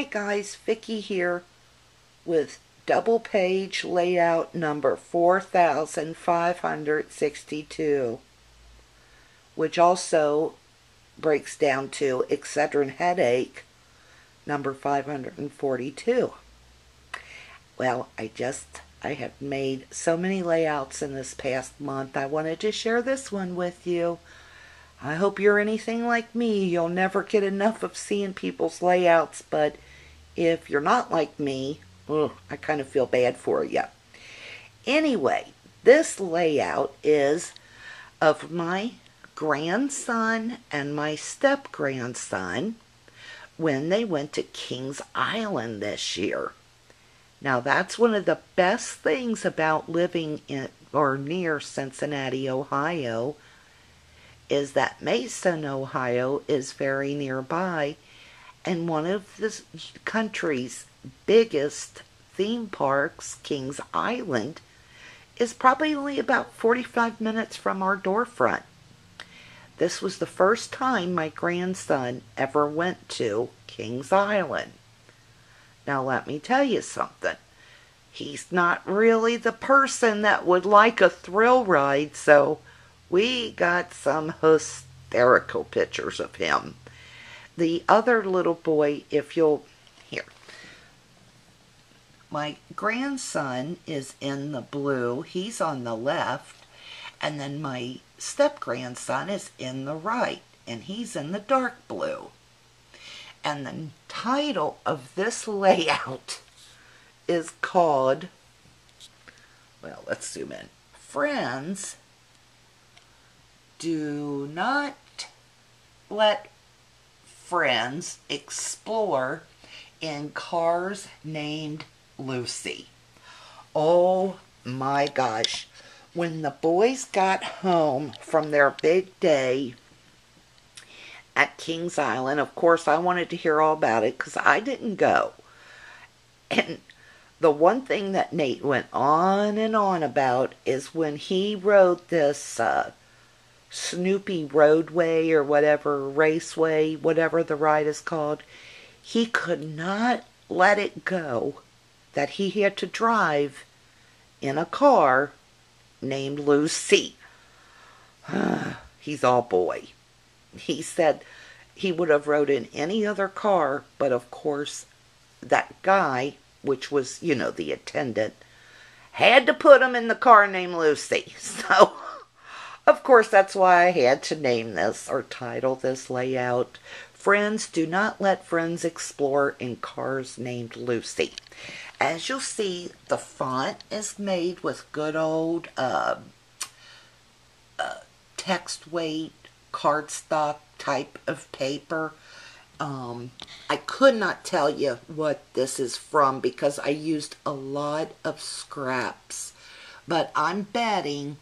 Hi guys, Vicky here with double page layout number 4562, which also breaks down to Excedrin headache number 542. Well, I have made so many layouts in this past month. I wanted to share this one with you. I hope you're anything like me. You'll never get enough of seeing people's layouts, but if you're not like me, I kind of feel bad for you. Anyway, this layout is of my grandson and my step-grandson when they went to Kings Island this year. Now, that's one of the best things about living in or near Cincinnati, Ohio, is that Mason, Ohio is very nearby, and one of the country's biggest theme parks, Kings Island, is probably only about 45 minutes from our doorfront. This was the first time my grandson ever went to Kings Island. Now let me tell you something. He's not really the person that would like a thrill ride, so we got some hysterical pictures of him. The other little boy, here. My grandson is in the blue. He's on the left. And then my step-grandson is in the right. And he's in the dark blue. And the title of this layout is called, well, let's zoom in. Friends, do not let friends explore in cars named Lucy. Oh my gosh. When the boys got home from their big day at Kings Island, of course I wanted to hear all about it because I didn't go. And the one thing that Nate went on and on about is when he rode this Snoopy Roadway or whatever, Raceway, whatever the ride is called, he could not let it go that he had to drive in a car named Lucy. He's all boy. He said he would have rode in any other car, but of course that guy, which was, the attendant, had to put him in the car named Lucy. So of course, that's why I had to name this or title this layout, Friends, Do Not Let Friends Explore in Cars Named Lucy. As you'll see, the font is made with good old text weight, cardstock type of paper. I could not tell you what this is from because I used a lot of scraps, but I'm betting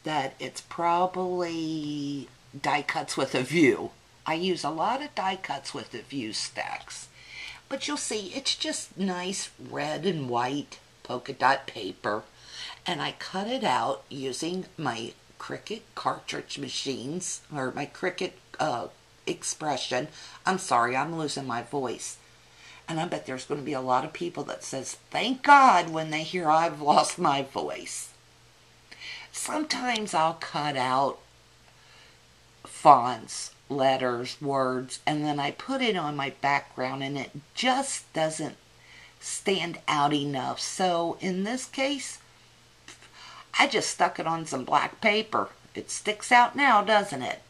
that it's probably die cuts with a view. I use a lot of die cuts with a view stacks. But you'll see, it's just nice red and white polka dot paper. And I cut it out using my Cricut cartridge machines, or my Cricut expression. I'm sorry, I'm losing my voice. And I bet there's going to be a lot of people that says, thank God, when they hear I've lost my voice. Sometimes I'll cut out fonts, letters, words, and then I put it on my background and it just doesn't stand out enough. So in this case, I just stuck it on some black paper. It sticks out now, doesn't it?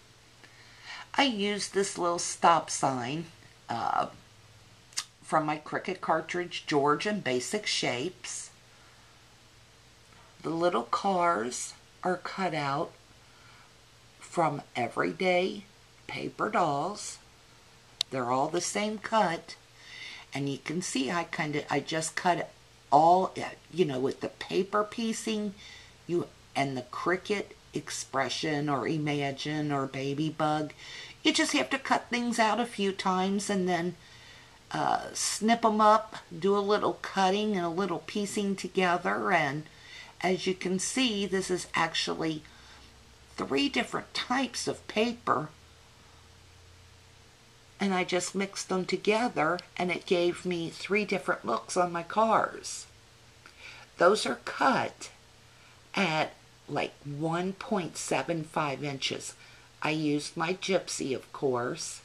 I used this little stop sign from my Cricut cartridge, George and Basic Shapes. The little cars are cut out from everyday paper dolls. They're all the same cut. And you can see I just cut it all, with the paper piecing and the Cricut expression or imagine or baby bug. You just have to cut things out a few times and then snip them up, do a little cutting and a little piecing together, and as you can see, this is actually 3 different types of paper and I just mixed them together, and it gave me 3 different looks on my cars. Those are cut at like 1.75 inches. I used my gypsy, of course.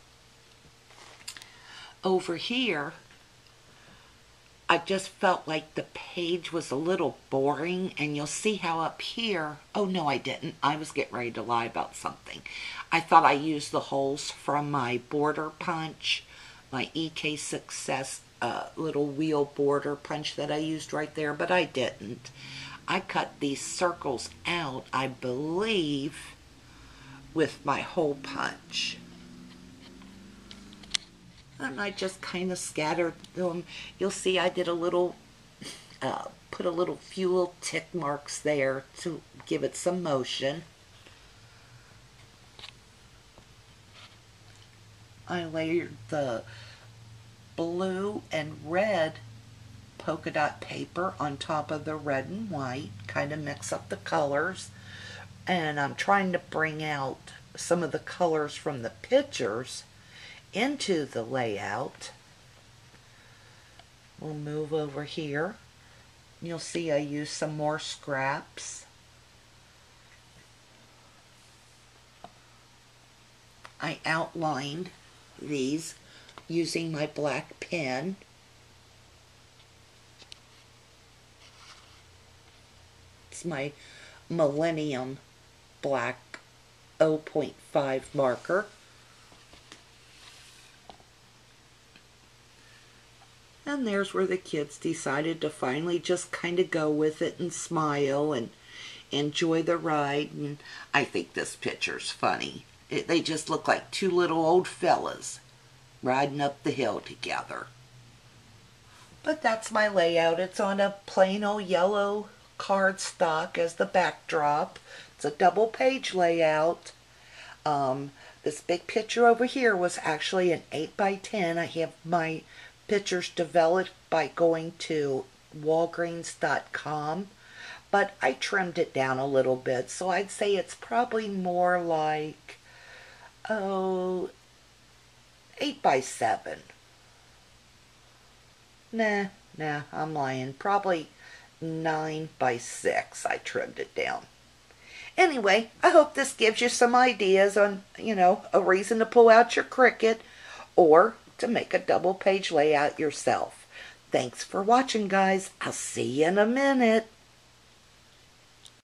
Over here, I just felt like the page was a little boring, and you'll see how up here, oh no I didn't, I was getting ready to lie about something. I thought I used the holes from my border punch, my EK Success little wheel border punch that I used right there, but I didn't. I cut these circles out, I believe, with my hole punch. And I just kind of scattered them. You'll see I did a little, put a little few little tick marks there to give it some motion. I layered the blue and red polka dot paper on top of the red and white, kind of mix up the colors. And I'm trying to bring out some of the colors from the pictures into the layout. We'll move over here. You'll see I use some more scraps. I outlined these using my black pen. It's my Millennium black 0.5 marker. And there's where the kids decided to finally just kind of go with it and smile and enjoy the ride. And I think this picture's funny. They just look like 2 little old fellas riding up the hill together. But that's my layout. It's on a plain old yellow cardstock as the backdrop. It's a double page layout. This big picture over here was actually an 8x10. I have my pictures developed by going to walgreens.com, but I trimmed it down a little bit, so I'd say it's probably more like 8x7. Nah, I'm lying. Probably 9x6 I trimmed it down. Anyway, I hope this gives you some ideas on, a reason to pull out your Cricut or to make a double page layout yourself. Thanks for watching, guys. I'll see you in a minute.